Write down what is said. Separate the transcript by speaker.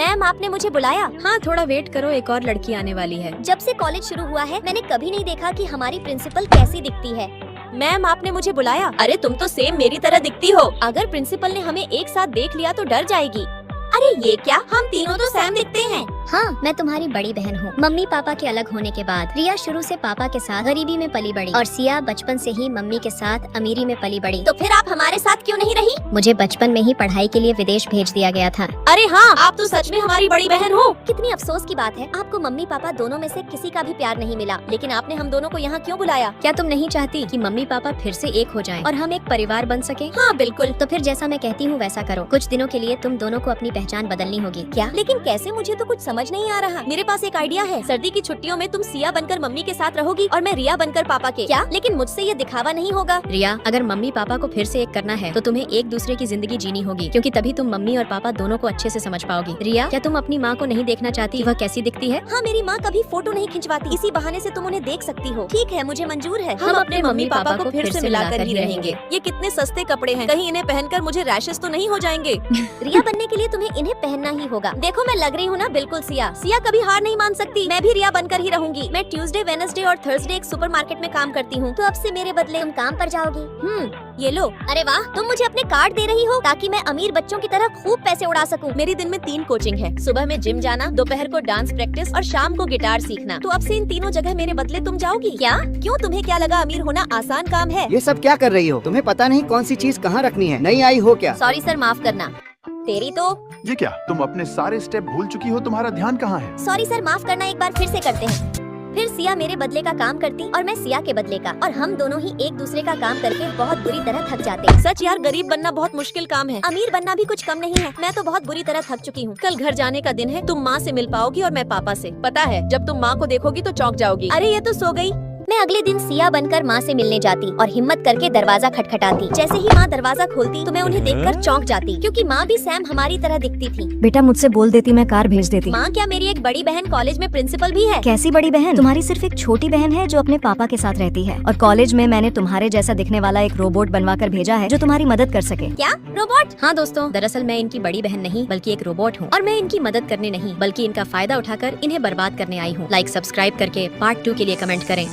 Speaker 1: Ma'am आपने मुझे बुलाया?
Speaker 2: हाँ थोड़ा वेट करो, एक और लड़की आने वाली है।
Speaker 1: जब से कॉलेज शुरू हुआ है मैंने कभी नहीं देखा कि हमारी प्रिंसिपल कैसी दिखती है। मैम आपने मुझे बुलाया?
Speaker 2: अरे तुम तो सेम मेरी तरह दिखती हो।
Speaker 1: अगर प्रिंसिपल ने हमें एक साथ देख लिया तो डर जाएगी। अरे ये क्या, हम तीनों तो सेम दिखते हैं।
Speaker 3: हाँ मैं तुम्हारी बड़ी बहन हूँ। मम्मी पापा के अलग होने के बाद रिया शुरू से पापा के साथ गरीबी में पली बड़ी और सिया बचपन से ही मम्मी के साथ अमीरी में पली बड़ी।
Speaker 1: तो फिर आप हमारे साथ क्यों नहीं रही?
Speaker 3: मुझे बचपन में ही पढ़ाई के लिए विदेश भेज दिया गया था।
Speaker 1: अरे हाँ, आप तो सच में हमारी बड़ी बहन हो। कितनी अफसोस की बात है, आपको मम्मी पापा दोनों में से किसी का भी प्यार नहीं मिला, लेकिन आपने हम दोनों को यहाँ क्यों बुलाया?
Speaker 2: क्या तुम नहीं चाहती कि मम्मी पापा फिर से एक हो जाएं और हम एक परिवार बन सके?
Speaker 1: हाँ बिल्कुल।
Speaker 3: तो फिर जैसा मैं कहती हूँ वैसा करो। कुछ दिनों के लिए तुम दोनों को अपनी पहचान बदलनी होगी।
Speaker 1: क्या? लेकिन कैसे, मुझे तो कुछ समझ नहीं आ रहा। मेरे पास एक आइडिया है। सर्दी की छुट्टियों में तुम सिया बनकर मम्मी के साथ रहोगी और मैं रिया बनकर पापा के। क्या? लेकिन मुझसे ये दिखावा नहीं होगा।
Speaker 2: रिया, अगर मम्मी पापा को फिर से एक करना है तो तुम्हें एक दूसरे की जिंदगी जीनी होगी, क्योंकि तभी तुम मम्मी और पापा दोनों को अच्छे से समझ पाओगी। रिया, क्या तुम अपनी माँ को नहीं देखना चाहती? वह कैसी दिखती है?
Speaker 1: हाँ, मेरी माँ कभी फोटो नहीं खिंचवाती, इसी बहाने से तुम उन्हें देख सकती हो। ठीक है, मुझे मंजूर है।
Speaker 2: हम अपने मम्मी पापा को फिर से मिलाकर ही रहेंगे।
Speaker 1: ये कितने सस्ते कपड़े हैं, कहीं इन्हें पहनकर मुझे रैशेस तो नहीं हो जाएंगे? रिया बनने के लिए तुम्हें इन्हें पहनना ही होगा। देखो मैं लग रही हूँ ना बिल्कुल सिया। सिया कभी हार नहीं मान सकती। मैं भी रिया बनकर ही रहूंगी। मैं ट्यूसडे, वेडनेसडे और थर्सडे एक सुपरमार्केट में काम करती हूँ, तो अब से मेरे बदले
Speaker 3: तुम काम पर जाओगी।
Speaker 1: ये लो। अरे वाह, तुम मुझे अपने कार्ड दे रही हो ताकि मैं अमीर बच्चों की तरह खूब पैसे उड़ा सकूं।
Speaker 2: मेरी दिन में 3 कोचिंग है। सुबह में जिम जाना, दोपहर को डांस प्रैक्टिस और शाम को गिटार सीखना।
Speaker 1: तो अब से इन तीनों जगह मेरे बदले तुम जाओगी क्या? क्यों, तुम्हें क्या लगा अमीर होना आसान काम है?
Speaker 4: ये सब क्या कर रही हो? तुम्हें पता नहीं कौन सी चीज कहाँ रखनी है? नहीं आई हो क्या?
Speaker 1: सॉरी सर, माफ करना। तेरी तो।
Speaker 5: ये क्या, तुम अपने सारे स्टेप भूल चुकी हो? तुम्हारा ध्यान कहाँ है?
Speaker 1: सॉरी सर, माफ करना, एक बार फिर से करते हैं। फिर सिया मेरे बदले का काम करती और मैं सिया के बदले का, और हम दोनों ही एक दूसरे का काम करके बहुत बुरी तरह थक जाते।
Speaker 2: सच यार, गरीब बनना बहुत मुश्किल काम है।
Speaker 1: अमीर बनना भी कुछ कम नहीं है। मैं तो बहुत बुरी तरह थक चुकी हूँ।
Speaker 2: कल घर जाने का दिन है, तुम माँ से मिल पाओगी और मैं पापा से। पता है, जब तुम माँ को देखोगी तो चौंक जाओगी।
Speaker 1: अरे ये तो सो गई। मैं अगले दिन सिया बनकर माँ से मिलने जाती और हिम्मत करके दरवाजा खटखटाती। जैसे ही माँ दरवाजा खोलती तो मैं उन्हें देखकर चौंक जाती, क्योंकि माँ भी सैम हमारी तरह दिखती थी।
Speaker 6: बेटा मुझसे बोल देती, मैं कार भेज देती।
Speaker 1: माँ, क्या मेरी एक बड़ी बहन कॉलेज में प्रिंसिपल भी है?
Speaker 6: कैसी बड़ी बहन? तुम्हारी सिर्फ एक छोटी बहन है जो अपने पापा के साथ रहती है, और कॉलेज में मैंने तुम्हारे जैसा दिखने वाला एक रोबोट बनवा कर भेजा है जो तुम्हारी मदद कर सके।
Speaker 1: क्या रोबोट?
Speaker 2: हाँ दोस्तों, दरअसल मैं इनकी बड़ी बहन नहीं बल्कि एक रोबोट हूँ, और मैं इनकी मदद करने नहीं बल्कि इनका फायदा उठाकर इन्हें बर्बाद करने आई हूँ। लाइक सब्सक्राइब करके पार्ट 2 के लिए कमेंट करें।